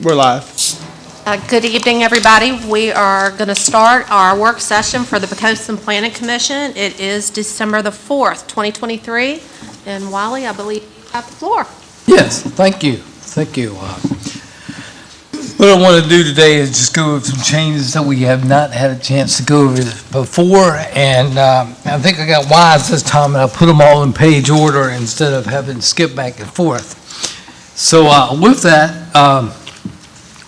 We're live. Good evening, everybody. We are going to start our work session for the Poquoson Planning Commission. It is December the 4th, 2023. And Wally, I believe you have the floor. Yes, thank you. Thank you. What I want to do today is just go over some changes that we have not had a chance to go over before. And I think I got wise this time, and I put them all in page order instead of having to skip back and forth. So with that,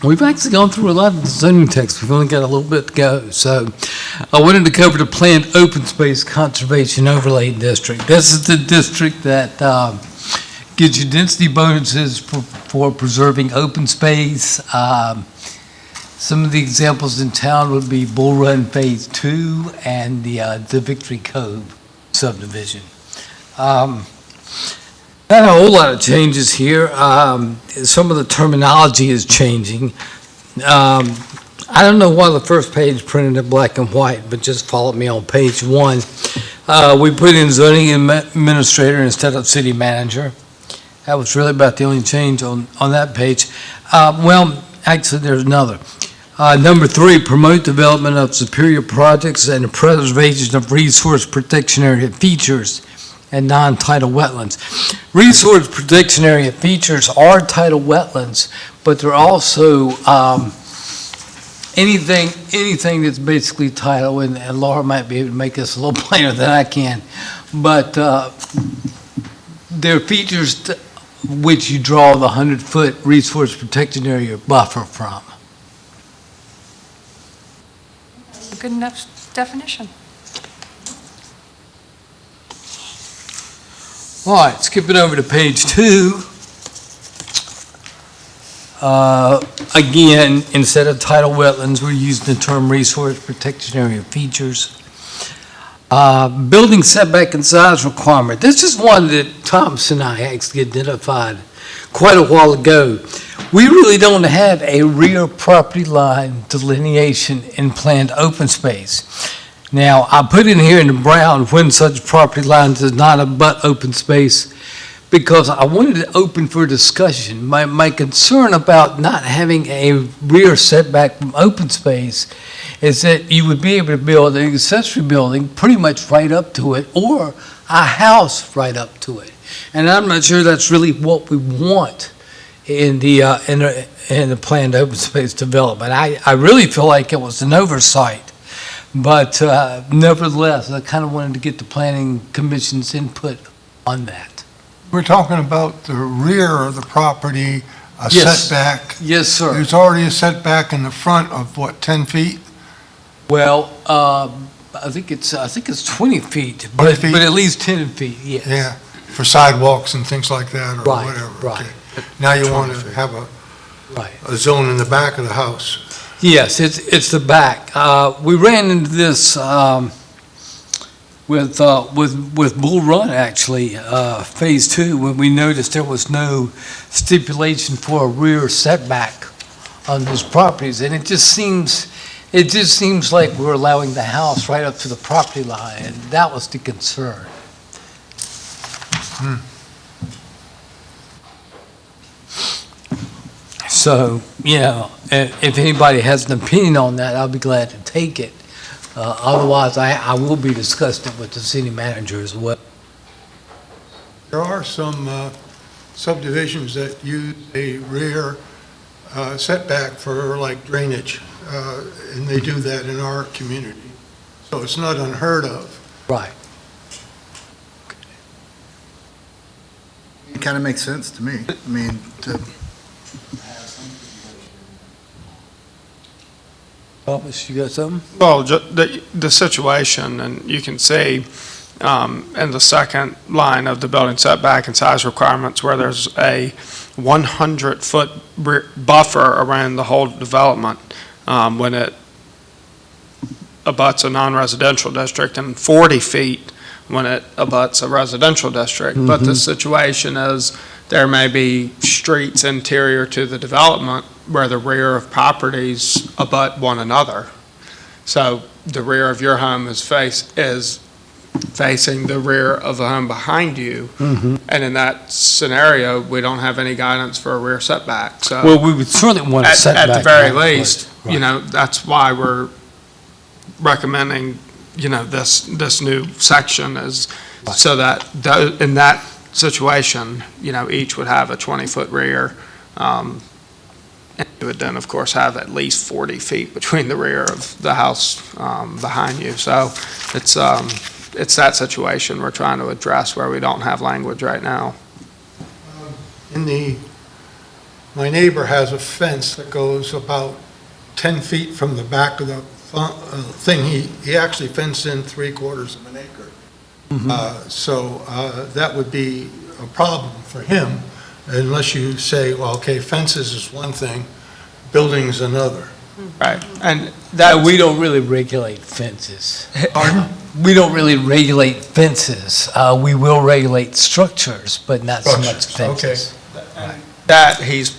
we've actually gone through a lot of the zoning text. We've only got a little bit to go. So I wanted to cover the planned open space conservation overlay district. This is the district that gives you density bonuses for preserving open space. Some of the examples in town would be Bull Run Phase 2 and the Victory Cove subdivision. Not a whole lot of changes here. Some of the terminology is changing. I don't know why the first page printed in black and white, but just follow me on page 1. We put in zoning administrator instead of city manager. That was really about the only change on that page. Well, actually, there's another. Number 3, promote development of superior projects and the preservation of resource protection area features and non-tidal wetlands. Resource protection area features are tidal wetlands, but they're also anything that's basically tidal, and Laura might be able to make this a little plainer than I can, but they're features which you draw the 100-foot resource protection area buffer from. Good enough definition. All right, skipping over to page 2. Again, instead of tidal wetlands, we're using the term resource protection area features. Building setback and size requirement. This is one that Thomas and I actually identified quite a while ago. We really don't have a rear property line delineation in planned open space. Now, I put in here in the brown when such property line does not abut open space because I wanted it open for discussion. My concern about not having a rear setback from open space is that you would be able to build an accessory building pretty much right up to it or a house right up to it. And I'm not sure that's really what we want in the planned open space development. I really feel like it was an oversight. But nevertheless, I kind of wanted to get the Planning Commission's input on that. We're talking about the rear of the property, a Yes. setback. Yes, sir. There's already a setback in the front of, what, 10 feet? Well, I think it's 20 feet, 20 but feet? but at least 10 feet, yes. Yeah, for sidewalks and things like that, or Right, whatever. right. Okay. Now you 20 want to feet. have Right. a zone in the back of the house. Yes, it's the back. We ran into this with Bull Run, actually, Phase 2, when we noticed there was no stipulation for a rear setback on those properties, and it just seems like we're allowing the house right up to the property line, and that was the concern. So, if anybody has an opinion on that, I'll be glad to take it. Otherwise, I will be discussing it with the city manager as well. There are some subdivisions that use a rear setback for like drainage, and they do that in our community. So it's not unheard of. Right. It kind of makes sense to me. I mean, Thomas, you got something? Well, the situation, and you can see in the second line of the building setback and size requirements where there's a 100-foot buffer around the whole development when it abuts a non-residential district, and 40 feet when it abuts a residential district. Mm-hmm. But the situation is there may be streets interior to the development where the rear of properties abut one another. So the rear of your home is facing the rear of the home behind you. Mm-hmm. And in that scenario, we don't have any guidance for a rear setback, so. Well, we would certainly want a At setback. the very right, least, right. you know, that's why we're recommending, you know, this new section is Right. so that in that situation, you know, each would have a 20-foot rear. And you would then, of course, have at least 40 feet between the rear of the house behind you. So it's that situation we're trying to address where we don't have language right now. My neighbor has a fence that goes about 10 feet from the back of the thing. He actually fenced in 3/4 of an acre. So that would be a problem for him unless you say, well, okay, fences is one thing, building's another. Right. And That that, we don't really regulate fences. Pardon? We don't really regulate fences. We will regulate structures, but not so much Structures, fences. that he's,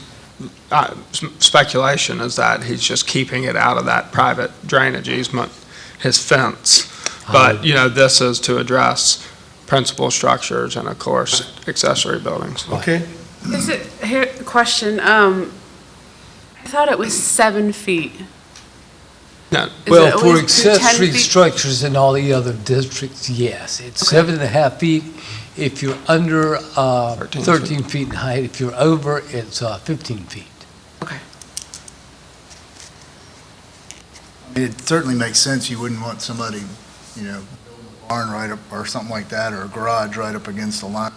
speculation is that he's just keeping it out of that private drainage easement, his fence. But, you know, this is to address principal structures and, of course, accessory buildings. Okay? Is it, here, question, I thought it was 7 feet. No, Is it Well, for always 10 accessory feet? structures in all the other districts, yes. It's 7.5 feet if you're under 13 feet in height. If you're over, it's 15 feet. it certainly makes sense. You wouldn't want somebody, you know, building a barn right up, or something like that, or a garage right up against the line.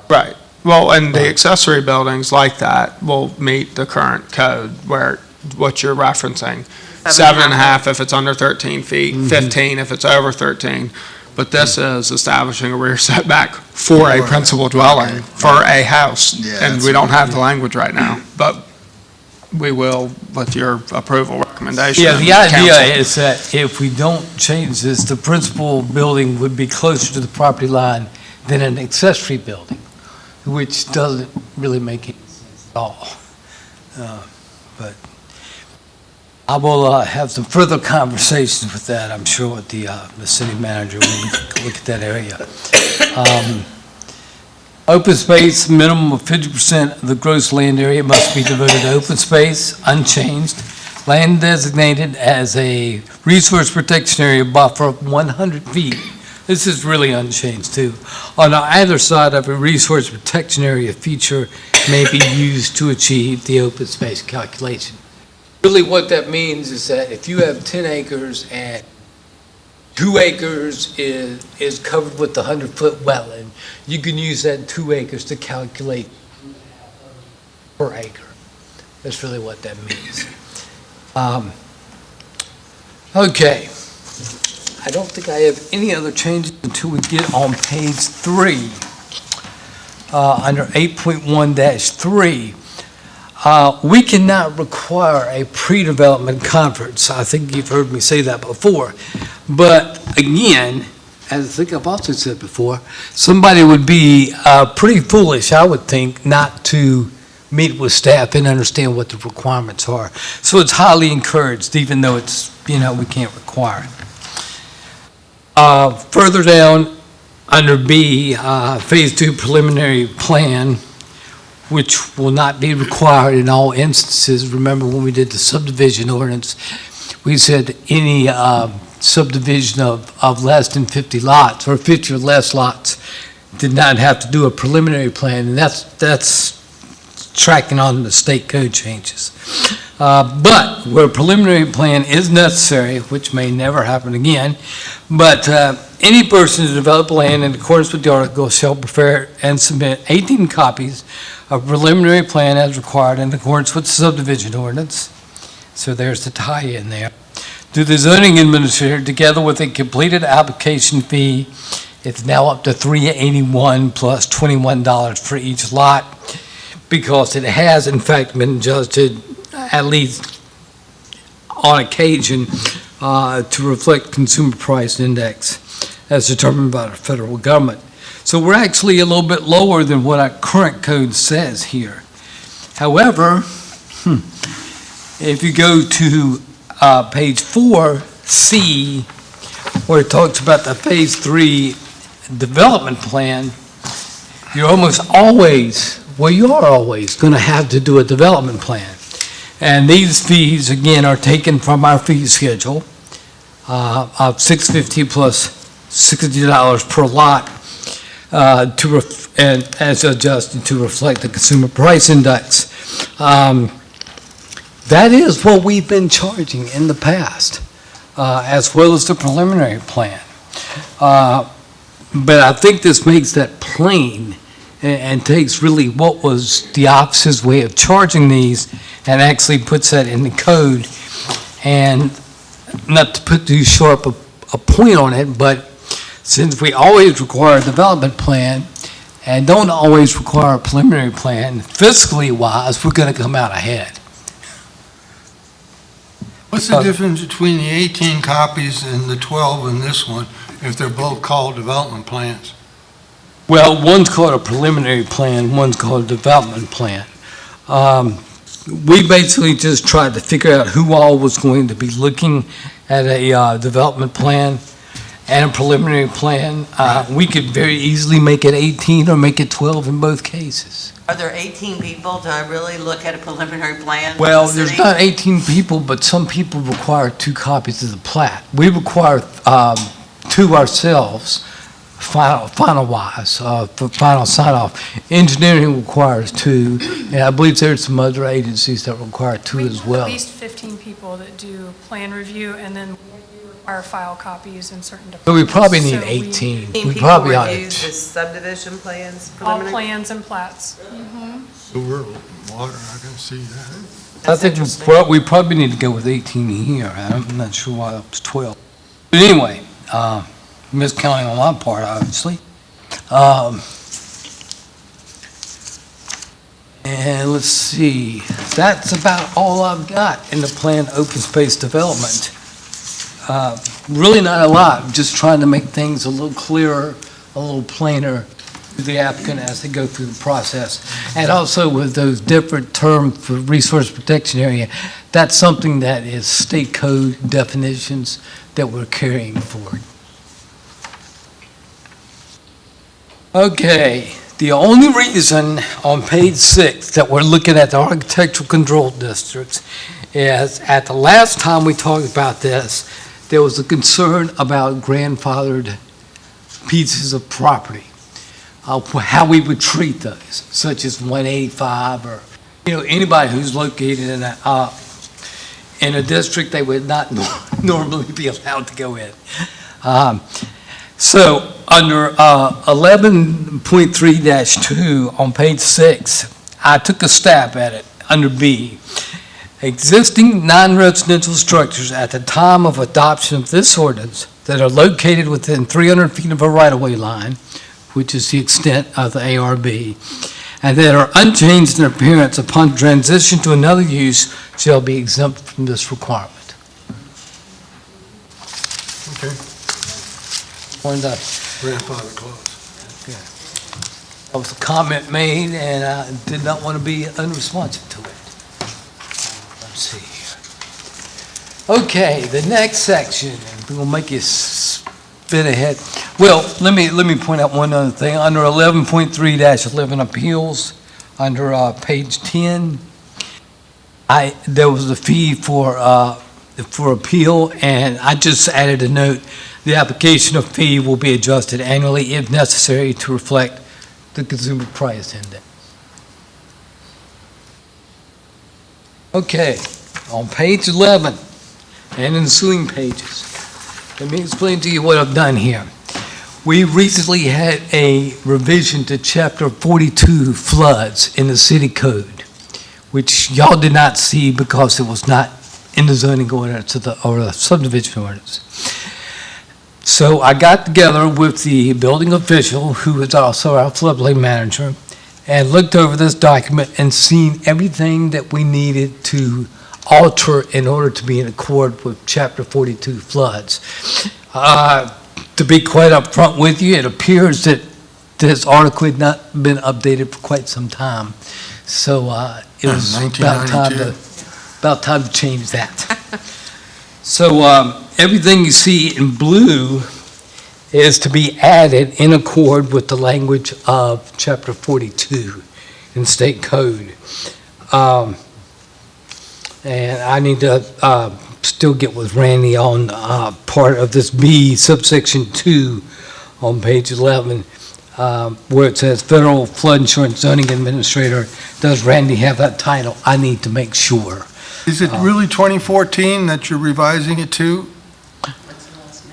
right. Well, and the accessory buildings like that will meet the current code where, what you're referencing. 7.5 if it's under 13 feet, 15 if it's over 13. But this is establishing a rear setback for a principal dwelling, for a house. Yeah, And that's we don't what- have the language right now, but we will with your approval recommendation. Yeah, and the idea council. is that if we don't change this, the principal building would be closer to the property line than an accessory building, which doesn't really make any sense at all. But I will have some further conversations with that, I'm sure, with the city manager when we look at that area. Open space, minimum of 50% of the gross land area must be devoted to open space, unchanged. Land designated as a resource protection area buffer of 100 feet. This is really unchanged, too. On either side of a resource protection area feature may be used to achieve the open space calculation. Really what that means is that if you have 10 acres and 2 acres is covered with the 100-foot wetland, you can use that 2 acres to calculate per acre. That's really what that means. Okay. I don't think I have any other changes until we get on page 3, under 8.1-3. We cannot require a pre-development conference. I think you've heard me say that before. But again, as I think I've also said before, somebody would be pretty foolish, I would think, not to meet with staff and understand what the requirements are. So it's highly encouraged, even though it's, you know, we can't require it. Further down, under B, Phase 2 preliminary plan, which will not be required in all instances. Remember when we did the subdivision ordinance, we said any subdivision of less than 50 lots, or 50 or less lots, did not have to do a preliminary plan, and that's tracking on the state code changes. But where a preliminary plan is necessary, which may never happen again, but any person to develop land in accordance with the article shall prepare and submit 18 copies of preliminary plan as required in accordance with the subdivision ordinance. So there's the tie-in there. To the zoning administrator, together with a completed application fee, it's now up to $381 plus $21 for each lot, because it has in fact been adjusted, at least on occasion, to reflect consumer price index as determined by the federal government. So we're actually a little bit lower than what our current code says here. However, if you go to page 4C, where it talks about the Phase 3 development plan, you're almost always, well, you are always going to have to do a development plan. And these fees, again, are taken from our fee schedule of $650 plus $60 per lot and as adjusted to reflect the consumer price index. That is what we've been charging in the past, as well as the preliminary plan. But I think this makes that plain and takes really what was the office's way of charging these and actually puts that in the code. And not to put too sharp a point on it, but since we always require a development plan and don't always require a preliminary plan, fiscally wise, we're going to come out ahead. What's the difference between the 18 copies and the 12 in this one, if they're both called development plans? Well, one's called a preliminary plan, one's called a development plan. We basically just tried to figure out who all was going to be looking at a development plan and a preliminary plan. We could very easily make it 18 or make it 12 in both cases. Are there 18 people to really look at a preliminary plan? for Well, the there's city? not 18 people, but some people require 2 copies of the plat. We require 2 ourselves, final-wise, for final sign-off. Engineering requires 2, and I believe there's some other agencies that require 2 We as have well. At least 15 people that do plan review, and then our file copies in certain departments. But we probably need So 18. 18 We people probably ought reviews the to. subdivision plans, All preliminary? plans and plats. Sewer, water, I can see that. I That's think interesting. we probably need to go with 18 here. I'm not sure why it was 12. But anyway, miscounting on my part, obviously. And let's see, that's about all I've got in the planned open space development. Really not a lot, just trying to make things a little clearer, a little plainer to the applicant as they go through the process. And also with those different terms for resource protection area, that's something that is state code definitions that we're carrying forward. Okay, the only reason on page 6 that we're looking at the architectural control districts is at the last time we talked about this, there was a concern about grandfathered pieces of property, how we would treat those, such as 185 or, anybody who's located in a district they would not normally be allowed to go in. So under 11.3-2 on page 6, I took a stab at it under B. Existing non-residential structures at the time of adoption of this ordinance that are located within 300 feet of a right-of-way line, which is the extent of the ARB, and that are unchanged in appearance upon transition to another use shall be exempt from this requirement. Okay, Wanted to grandfather clause. That was a comment made, and I did not want to be unresponsive to it. Let's see here. Okay, the next section, and we're going to make you spin ahead. Well, let me point out one other thing. Under 11.3-11 appeals, under page 10, there was a fee for appeal, and I just added a note. The application of fee will be adjusted annually if necessary to reflect the consumer price index. Okay, on page 11 and ensuing pages, let me explain to you what I've done here. We recently had a revision to Chapter 42 floods in the city code, which y'all did not see because it was not in the zoning ordinance or the subdivision ordinance. So I got together with the building official, who is also our floodplain manager, and looked over this document and seen everything that we needed to alter in order to be in accord with Chapter 42 floods. To be quite upfront with you, it appears that this article had not been updated for quite some time. So it was about time to change that. So everything you see in blue is to be added in accord with the language of Chapter 42 in State Code. And I need to still get with Randy on part of this B subsection 2 on page 11, where it says Federal Flood Insurance Zoning Administrator. Does Randy have that title? I need to make sure. Is it really 2014 that you're revising it to?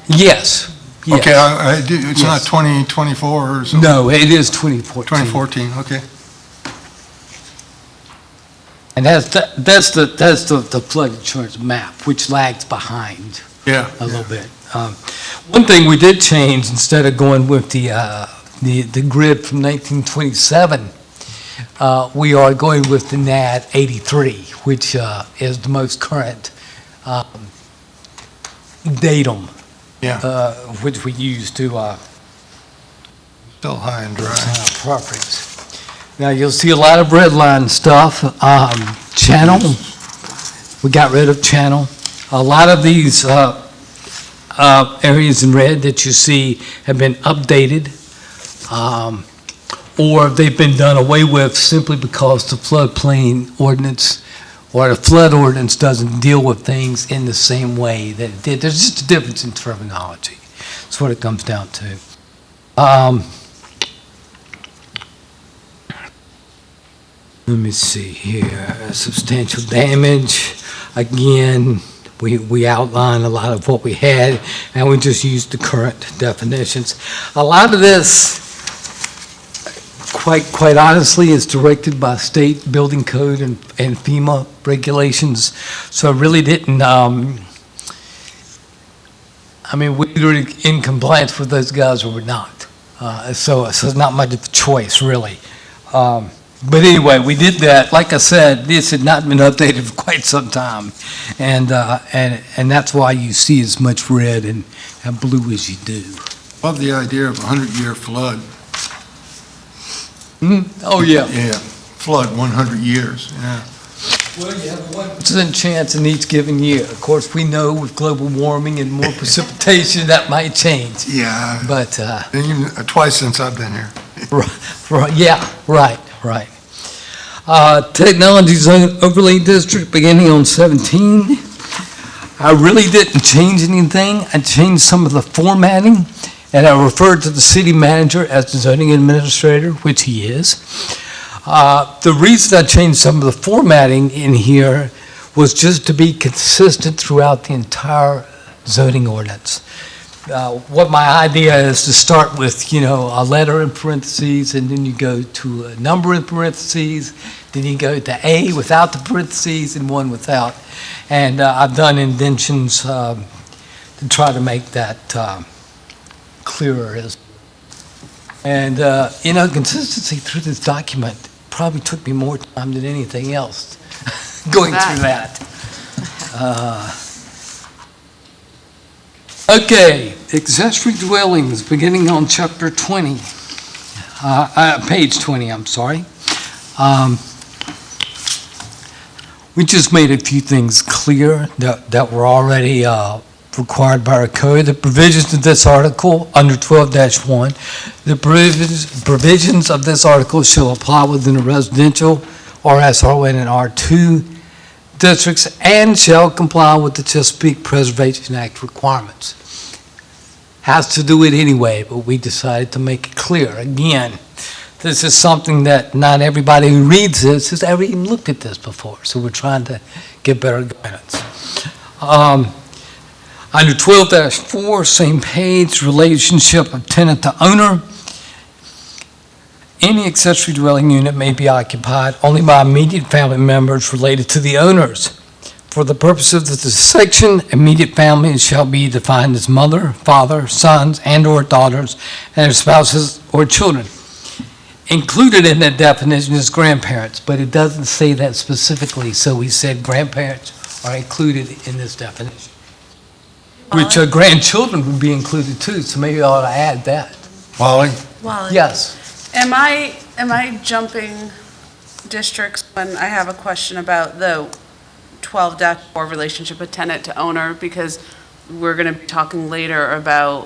Yes. Yes. Okay, it's not Yes. 2024 or something? No, it is 2014. 2014, okay. And that's the flood insurance map, which lags behind Yeah. a little bit. One thing we did change, instead of going with the grid from 1927, we are going with the NAD 83, which is the most current datum. Yeah. Which we use to Still high and dry. properties. Now, you'll see a lot of red line stuff. Channel, we got rid of channel. A lot of these areas in red that you see have been updated, or they've been done away with simply because the floodplain ordinance or the flood ordinance doesn't deal with things in the same way that it did. There's just a difference in terminology. That's what it comes down to. Let me see here. Substantial damage. Again, we outlined a lot of what we had, and we just used the current definitions. A lot of this, quite honestly, is directed by state building code and FEMA regulations. So I really didn't. We're either in compliance with those guys or we're not. So it's not much of a choice, really. But anyway, we did that. Like I said, this had not been updated for quite some time, and that's why you see as much red and blue as you do. Love the idea of a 100-year flood. Oh, yeah. Yeah, flood, 100 years, yeah. Well, you have a 1% chance in each given year. Of course, we know with global warming and more precipitation, that might change. Yeah, But, twice since I've been here. right, yeah, right. Technology Zone Overlay District beginning on 17. I really didn't change anything. I changed some of the formatting, and I referred to the city manager as the zoning administrator, which he is. The reason I changed some of the formatting in here was just to be consistent throughout the entire zoning ordinance. What my idea is to start with, a letter in parentheses, and then you go to a number in parentheses, then you go to A without the parentheses and one without. And I've done indentions to try to make that clearer. And, consistency through this document probably took me more time than anything else going through that. Okay, accessory dwellings, beginning on chapter 20, page 20, I'm sorry. We just made a few things clear that were already required by our code. The provisions of this article under 12-1, the provisions of this article shall apply within the residential, RS, R1, and R2 districts and shall comply with the Chesapeake Preservation Act requirements. Has to do it anyway, but we decided to make it clear. Again, this is something that not everybody who reads this has ever even looked at this before, so we're trying to get better guidance. Under 12-4, same page, relationship of tenant to owner. Any accessory dwelling unit may be occupied only by immediate family members related to the owners. For the purposes of this section, immediate family shall be defined as mother, father, sons, and/or daughters, and their spouses or children. Included in that definition is grandparents, but it doesn't say that specifically, so we said grandparents are included in this definition. Which grandchildren would be included too, so maybe I ought to add that. Wally? Yes. Am I jumping districts when I have a question about the 12-4 relationship with tenant to owner, because we're going to be talking later about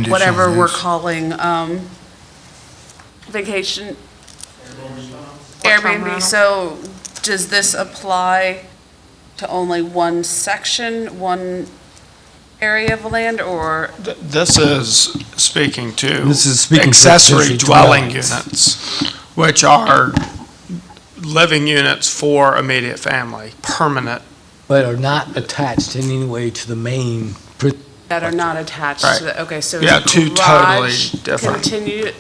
whatever we're calling vacation Short-term Airbnb. rental. So does this apply to only one section, one area of land, or? This is speaking to This is speaking to accessory accessory dwelling dwellings. units, which are living units for immediate family, permanent. But are not attached in any way to the main. That are not attached Right. to the, okay, so. Yeah, two totally garage different. Continue,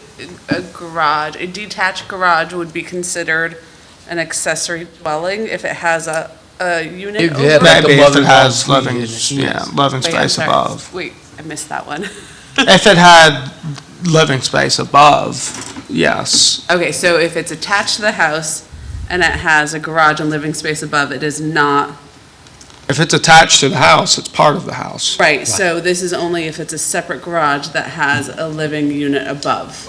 a detached garage would be considered an accessory dwelling if it has a unit If over you have it? like Maybe a if it has mother-in-law living, suite, yeah, yes. living Wait, I'm space sorry. above. Wait, I missed that one. If it had living space above, yes. Okay, so if it's attached to the house and it has a garage and living space above, it is not, If it's attached to the house, it's part of the house. right, so this is only if it's a separate garage that has a living unit above.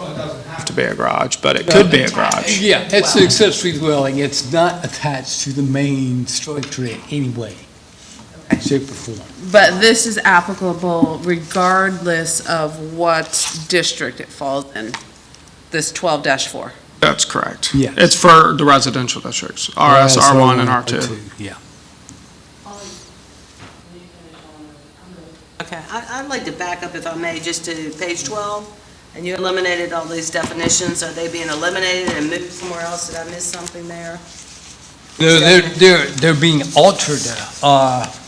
Have to be a garage, but it could be a garage. Yeah, it's an accessory dwelling. It's not attached to the main structure in any way, shape, or form. But this is applicable regardless of what district it falls in, this 12-4. That's correct. Yes. It's for the residential districts, RS, R1, and R2. Yeah. Okay, I'd like to back up, if I may, just to page 12, and you eliminated all these definitions. Are they being eliminated and moved somewhere else? Did I miss something there? No, they're being altered.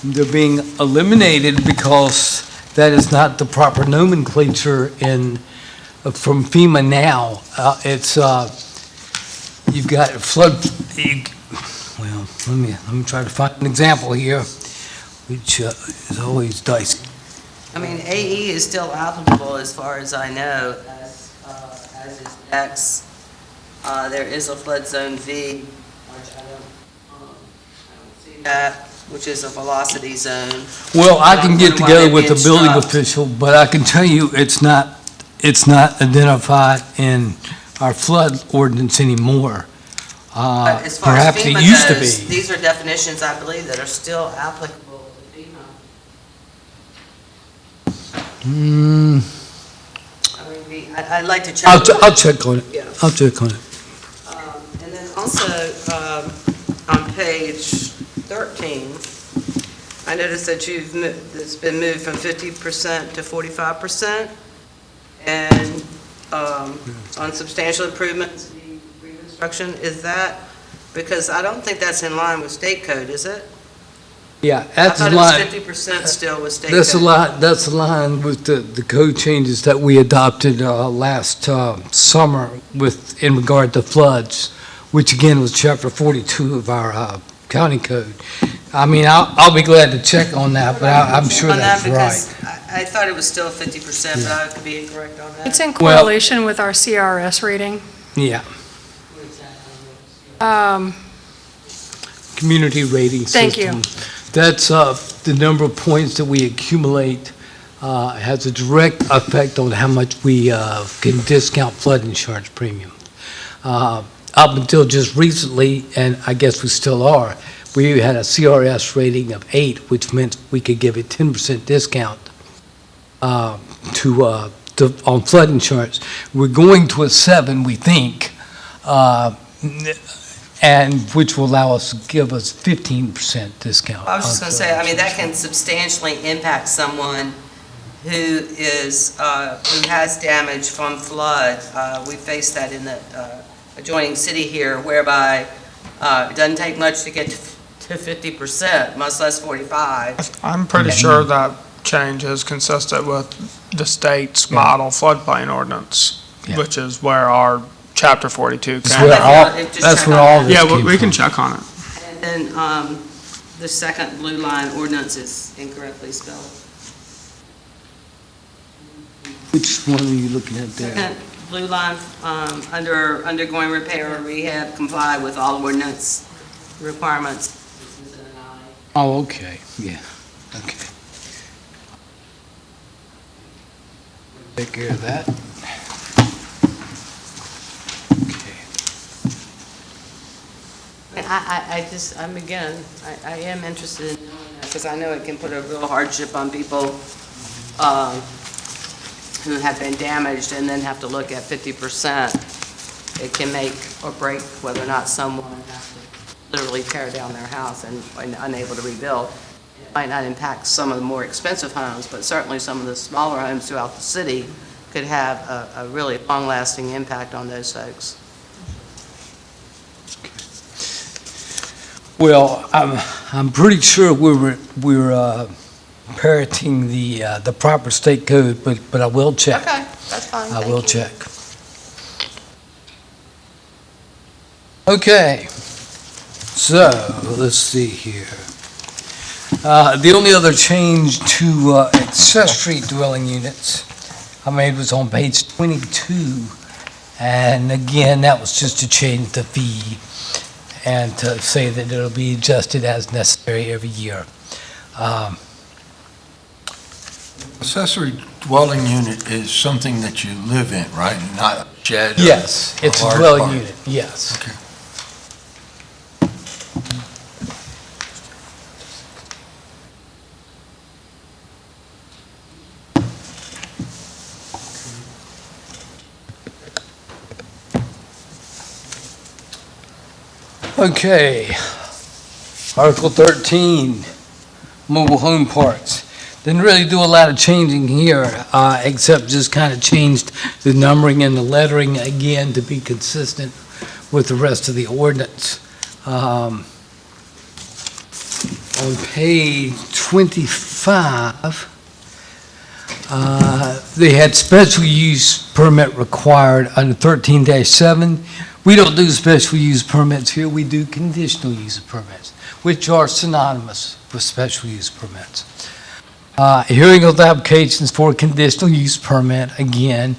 They're being eliminated because that is not the proper nomenclature from FEMA now. It's, you've got flood, well, let me try to find an example here, which is always dicey. I mean, AE is still applicable as far as I know, as is X. There is a flood zone V, which I don't see that, which is a velocity zone. Well, I can get Why together they're with the being building stopped. official, but I can tell you it's not identified in our flood ordinance anymore. But as far as Perhaps it FEMA used to goes, be. these are definitions, I believe, that are still applicable to FEMA. Hmm, I mean, I'd like to check. I'll check on it. Yeah. I'll check on it. And then also, on page 13, I noticed that it's been moved from 50% to 45%, and on substantial improvements, the reconstruction, is that, because I don't think that's in line with state code, is it? Yeah, I that's a thought line. it was 50% still with state code. That's a line with the code changes that we adopted last summer in regard to floods, which again was chapter 42 of our county code. I mean, I'll be glad to check on that, but I'm sure On that, that's right. because I thought it was still 50%, but I could be incorrect on that. It's in Well- correlation with our CRS rating. Yeah, community rating system. Thank you. That's the number of points that we accumulate has a direct effect on how much we can discount flood insurance premium. Up until just recently, and I guess we still are, we had a CRS rating of 8, which meant we could give a 10% discount on flood insurance. We're going to a 7, we think, and which will allow us to give us 15% discount. I was just on going to flood say, I mean, that insurance. can substantially impact someone who has damage from flood. We face that in the adjoining city here, whereby it doesn't take much to get to 50%, much less 45. I'm pretty sure that change is consistent with the state's model floodplain ordinance, Yeah. which is where our chapter 42 That's came. That's where all this Yeah, came we can from. check on it. And then the second blue line ordinance is incorrectly spelled. Which one are you looking at there? Second blue line, under undergoing repair or rehab, comply with all ordinance requirements. This is an I. Oh, okay, yeah, okay. Take care of that. Okay. I am interested in knowing that, because I know it can put a real hardship on people who have been damaged and then have to look at 50%. It can make or break whether or not someone has to literally tear down their house and unable to rebuild. It might not impact some of the more expensive homes, but certainly some of the smaller homes throughout the city could have a really long-lasting impact on those folks. Well, I'm pretty sure we're parroting the proper state code, but I will check. Okay, that's fine. I will check. Okay, so let's see here. The only other change to accessory dwelling units I made was on page 22. And again, that was just to change the fee and to say that it'll be adjusted as necessary every year. Accessory dwelling unit is something that you live in, right? Not a shed? or Yes, it's a large dwelling barn. unit, yes. Okay. Okay, Article 13, mobile home parks. Didn't really do a lot of changing here, except just kind of changed the numbering and the lettering again to be consistent with the rest of the ordinance. On page 25, they had special use permit required under 13-7. We don't do special use permits here, we do conditional use permits, which are synonymous with special use permits. Hearing of applications for a conditional use permit, again,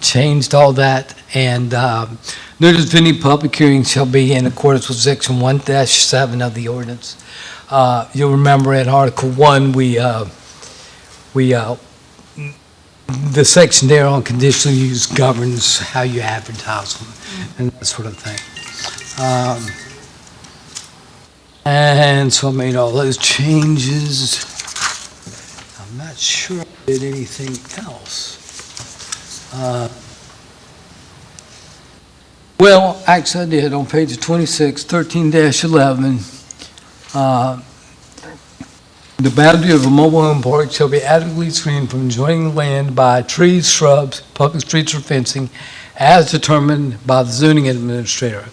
changed all that, and notice of any public hearing shall be in accordance with section 1-7 of the ordinance. You'll remember in Article 1, the section there on conditional use governs how you advertise them and that sort of thing. And so I made all those changes. I'm not sure I did anything else. Well, actually I did on page 26, 13-11. The boundary of a mobile home park shall be adequately screened from adjoining land by trees, shrubs, public streets, or fencing as determined by the zoning administrator.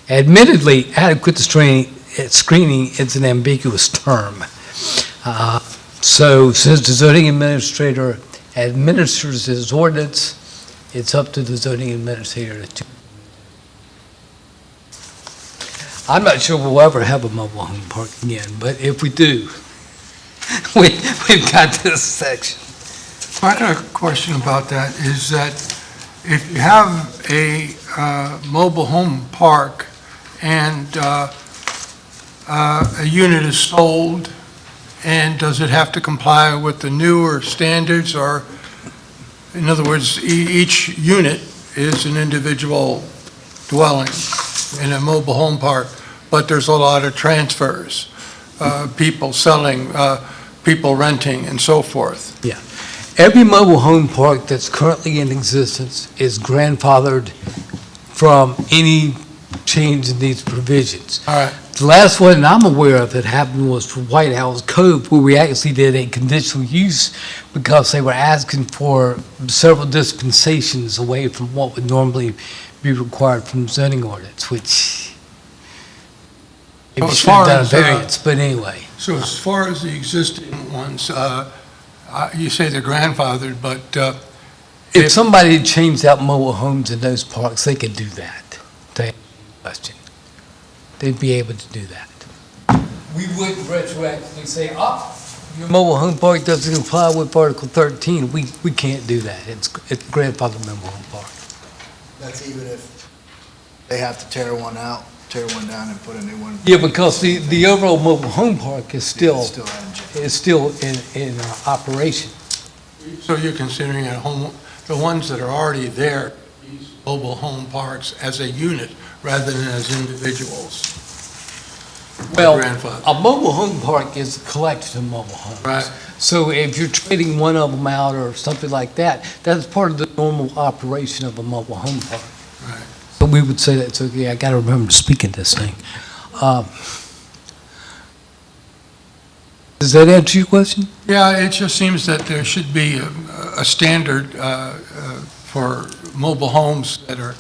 Admittedly, adequate screening is an ambiguous term. So since the zoning administrator administers his ordinance, it's up to the zoning administrator to. I'm not sure we'll ever have a mobile home park again, but if we do, we've got this section. I got a question about that, is that if you have a mobile home park and a unit is sold, and does it have to comply with the newer standards, or, in other words, each unit is an individual dwelling in a mobile home park, but there's a lot of transfers, people selling, people renting, and so forth? Every mobile home park that's currently in existence is grandfathered from any change in these provisions. All right. The last one I'm aware of that happened was for White House Cove, where we actually did a conditional use because they were asking for several dispensations away from what would normally be required from zoning ordinance, which maybe As should far have done a as, variance, but anyway. So as far as the existing ones, you say they're grandfathered, but If somebody had changed out mobile homes in those parks, they could do that, to answer your question. They'd be able to do that. We wouldn't retroactively say, your mobile home park doesn't comply with Article 13. We can't do that. It's grandfathered mobile home park. That's even if they have to tear one out, tear one down and put a new one. Yeah, because the overall mobile home park is still in operation. so you're considering the ones that are already there, these mobile home parks, as a unit rather than as individuals? Well, grandfather. a mobile home park is a collection of mobile homes. Right. So if you're trading one of them out or something like that, that's part of the normal operation of a mobile home park. Right. So we would say that's okay. I got to remember to speak in this thing. Does that answer your question? Yeah, it just seems that there should be a standard for mobile homes that are,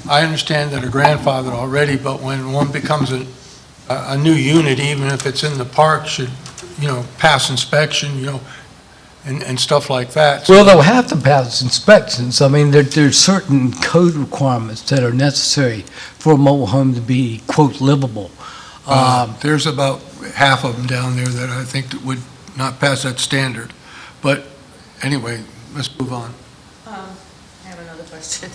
I understand that are grandfathered already, but when one becomes a new unit, even if it's in the park, should, pass inspection, and stuff like that. Well, they'll have to pass inspections. I mean, there's certain code requirements that are necessary for a mobile home to be, quote, livable. There's about half of them down there that I think that would not pass that standard. But anyway, let's move on. I have another question.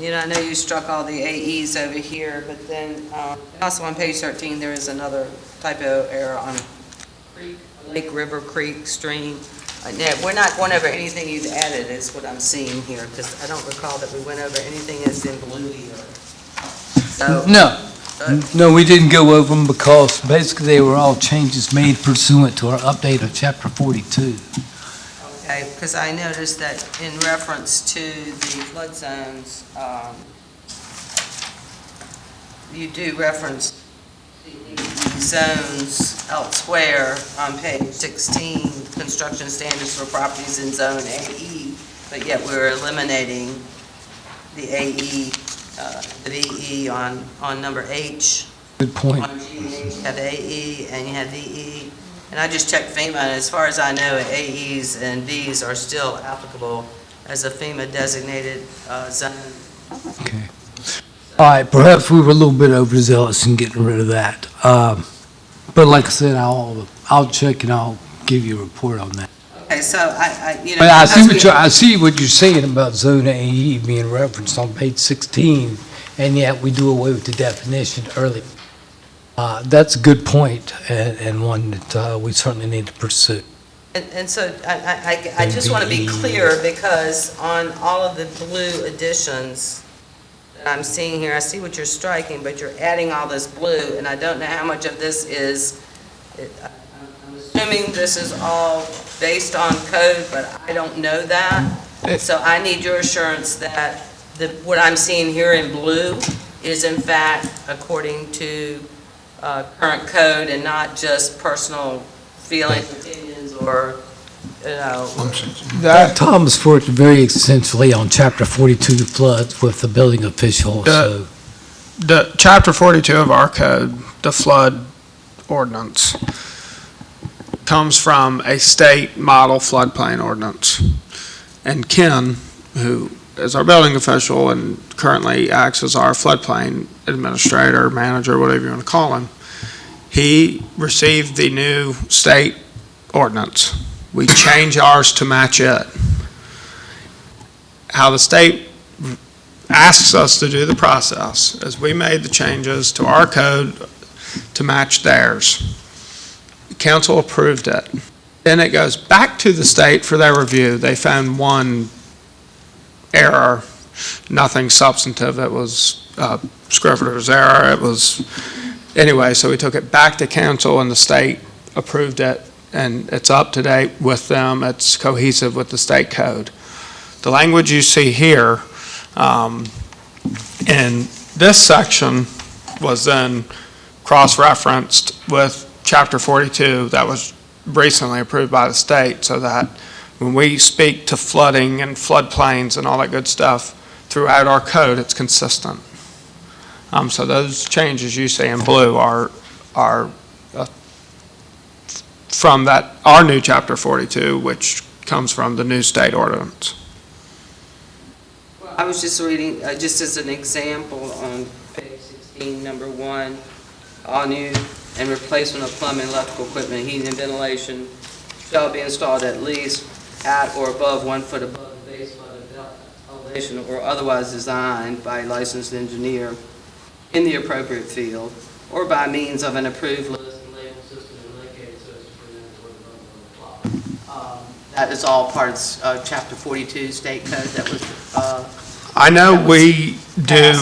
I know you struck all the AEs over here, but then also on page 13, there is another typo error on creek, lake, river, creek, stream. Yeah, we're not going over anything you've added, is what I'm seeing here, because I don't recall that we went over anything that's in blue here. So, No, we didn't go over them because basically they were all changes made pursuant to our update of Chapter 42. okay, because I noticed that in reference to the flood zones, you do reference the zones elsewhere on page 16, construction standards for properties in zone AE, but yet we're eliminating the AE, the VE on number H. Good point. On G, you have AE and you have VE. And I just checked FEMA, and as far as I know, AEs and Vs are still applicable as a FEMA designated zone. Okay. All right, perhaps we were a little bit overzealous in getting rid of that. But like I said, I'll check and I'll give you a report on that. Okay, so But I see what you're saying about zone AE being referenced on page 16, and yet we do away with the definition early. That's a good point, and one that we certainly need to pursue. And so I just want to be clear, because on all of the blue additions that I'm seeing here, I see what you're striking, but you're adding all this blue, and I don't know how much of this is, I'm assuming this is all based on code, but I don't know that. So I need your assurance that what I'm seeing here in blue is in fact according to current code and not just personal feelings, opinions, or, Tom's worked very extensively on Chapter 42 floods with the building official, so. The Chapter 42 of our code, the flood ordinance, comes from a state model floodplain ordinance. And Ken, who is our building official and currently acts as our floodplain administrator, manager, whatever you want to call him, he received the new state ordinance. We change ours to match it. How the state asks us to do the process is we made the changes to our code to match theirs. The council approved it. Then it goes back to the state for their review. They found one error, nothing substantive. It was scrivener's error. It was, anyway, so we took it back to council and the state approved it, and it's up to date with them. It's cohesive with the state code. The language you see here in this section was then cross-referenced with Chapter 42 that was recently approved by the state, so that when we speak to flooding and floodplains and all that good stuff throughout our code, it's consistent. So those changes you see in blue are from our new Chapter 42, which comes from the new state ordinance. I was just reading, just as an example, on page 16, number 1, all new and replacement of plumbing, electrical equipment, heating and ventilation shall be installed at least at or above 1 foot above the base flood elevation or otherwise designed by a licensed engineer in the appropriate field or by means of an approved list and label system and located so as to prevent or development. That is all part of Chapter 42 state code that was I know we do,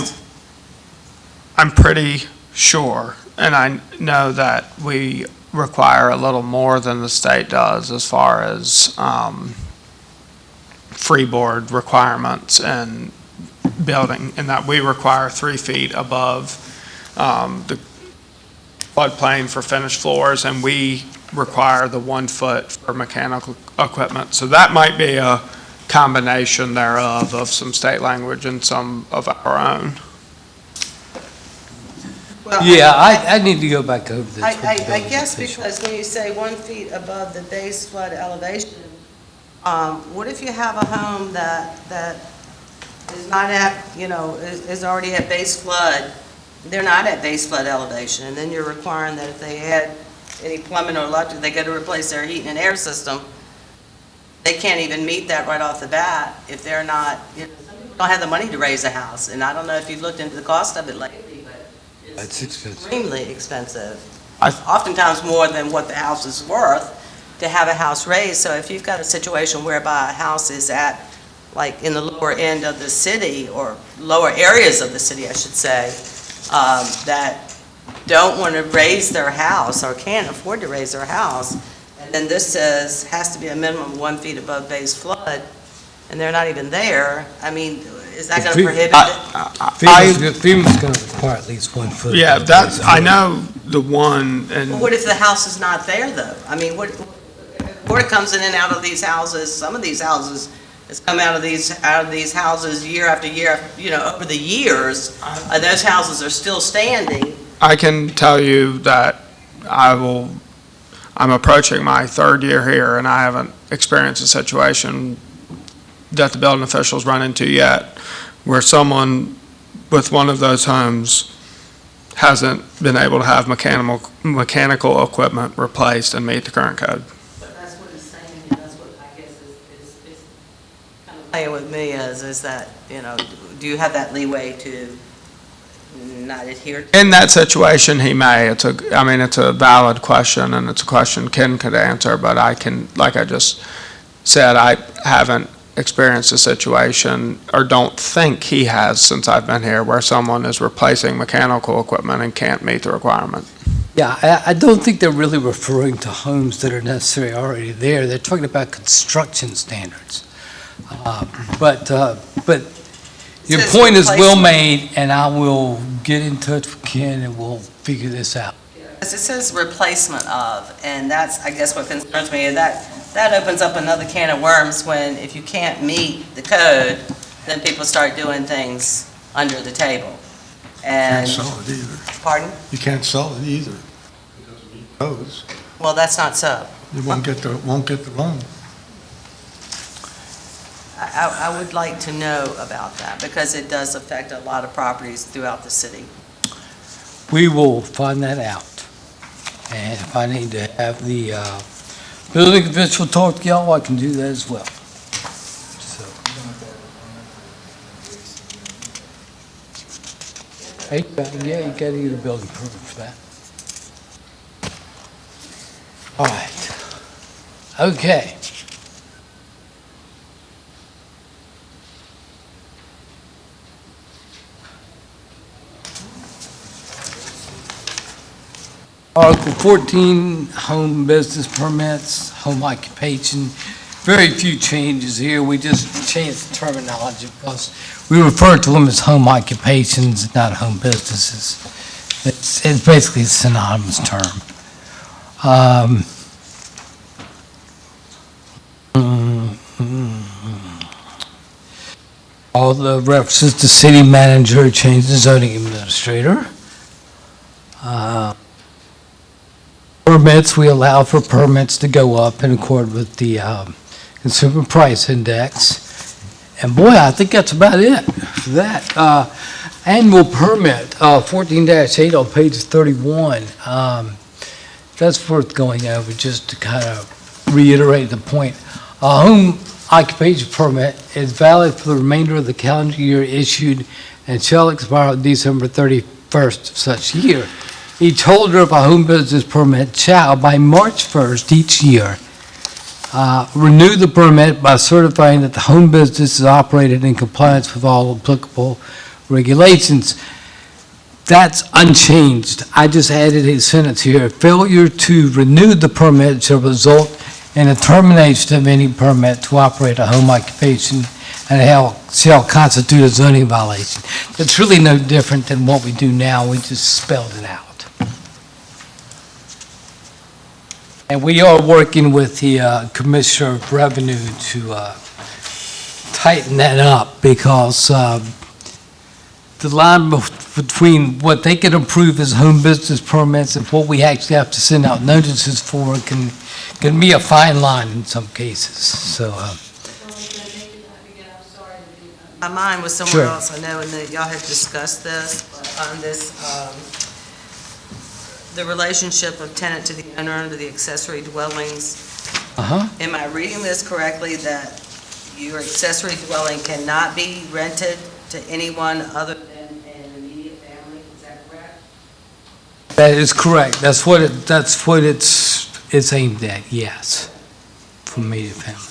I'm pretty sure, and I know that we require a little more than the state does as far as freeboard requirements and building, in that we require 3 feet above the floodplain for finished floors, and we require the 1 foot for mechanical equipment. So that might be a combination thereof of some state language and some of our own. Well, Yeah, I need to go back over this. with the I building guess official. because when you say 1 feet above the base flood elevation, what if you have a home that is not at, is already at base flood? They're not at base flood elevation, and then you're requiring that if they add any plumbing or electric, they got to replace their heating and air system. They can't even meet that right off the bat if they're not, some people don't have the money to raise a house, and I don't know if you've looked into the cost of it lately, but That's expensive. extremely expensive. I- Oftentimes more than what the house is worth to have a house raised. So if you've got a situation whereby a house is at, like, in the lower end of the city, or lower areas of the city, I should say, that don't want to raise their house or can't afford to raise their house, and then this says has to be a minimum of 1 feet above base flood, and they're not even there, I mean, is that going to prohibit it? FEMA's going to require at least 1 foot. Yeah, above that's, base I flood. know the one, Well, and what if the house is not there, though? I mean, water comes in and out of these houses, some of these houses, it's come out of these houses year after year, over the years, those houses are still standing. I can tell you that I'm approaching my 3rd year here, and I haven't experienced a situation that the building officials run into yet, where someone with one of those homes hasn't been able to have mechanical equipment replaced and meet the current code. But that's what he's saying, and that's what I guess is kind of playing with me is that, do you have that leeway to not adhere to? In that situation, he may. It's a valid question, and it's a question Ken could answer, but I can, like I just said, I haven't experienced a situation, or don't think he has since I've been here, where someone is replacing mechanical equipment and can't meet the requirement. Yeah, I don't think they're really referring to homes that are necessarily already there. They're talking about construction standards. But your Says point is well replacement. made, and I will get in touch with Ken and we'll figure this out. As it says replacement of, and that's, I guess, what concerns me, and that opens up another can of worms when, if you can't meet the code, then people start doing things under the table. Can't And, sell it either. pardon? You can't sell it either. It doesn't meet codes. Well, that's not so. You won't get the loan. I would like to know about that, because it does affect a lot of properties throughout the city. We will find that out. And if I need to have the building official talk to y'all, I can do that as well. So. Hey, yeah, you gotta get a building permit for that. All right. Okay. Article 14, home business permits, home occupation. Very few changes here. We just changed the terminology because we refer to them as home occupations, not home businesses. It's basically a synonymous term. All the references to city manager, change the zoning administrator. Permits, we allow for permits to go up in accord with the Consumer Price Index. And boy, I think that's about it for that. Annual permit, 14-8 on page 31. That's worth going over just to kind of reiterate the point. A home occupation permit is valid for the remainder of the calendar year issued and shall expire on December 31st of such year. Each holder of a home business permit shall, by March 1st each year, renew the permit by certifying that the home business is operated in compliance with all applicable regulations. That's unchanged. I just added a sentence here. Failure to renew the permit shall result in a termination of any permit to operate a home occupation and shall constitute a zoning violation. It's really no different than what we do now. We just spelled it out. And we are working with the Commissioner of Revenue to tighten that up, because the line between what they can approve as home business permits and what we actually have to send out notices for can be a fine line in some cases, so. My mind was somewhere Sure. else, I know, and that y'all had discussed this, but on this, the relationship of tenant to the owner under the accessory dwellings. Uh-huh. Am I reading this correctly, that your accessory dwelling cannot be rented to anyone other than an immediate family? Is that correct? That is correct. That's what it's aimed at, yes, for immediate family.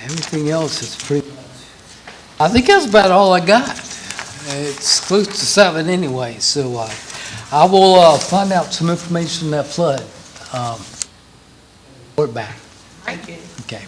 Everything else is pretty much, I think that's about all I got. It's close to 7 anyway, so I will find out some information on that flood. Report back. Thank you. Okay.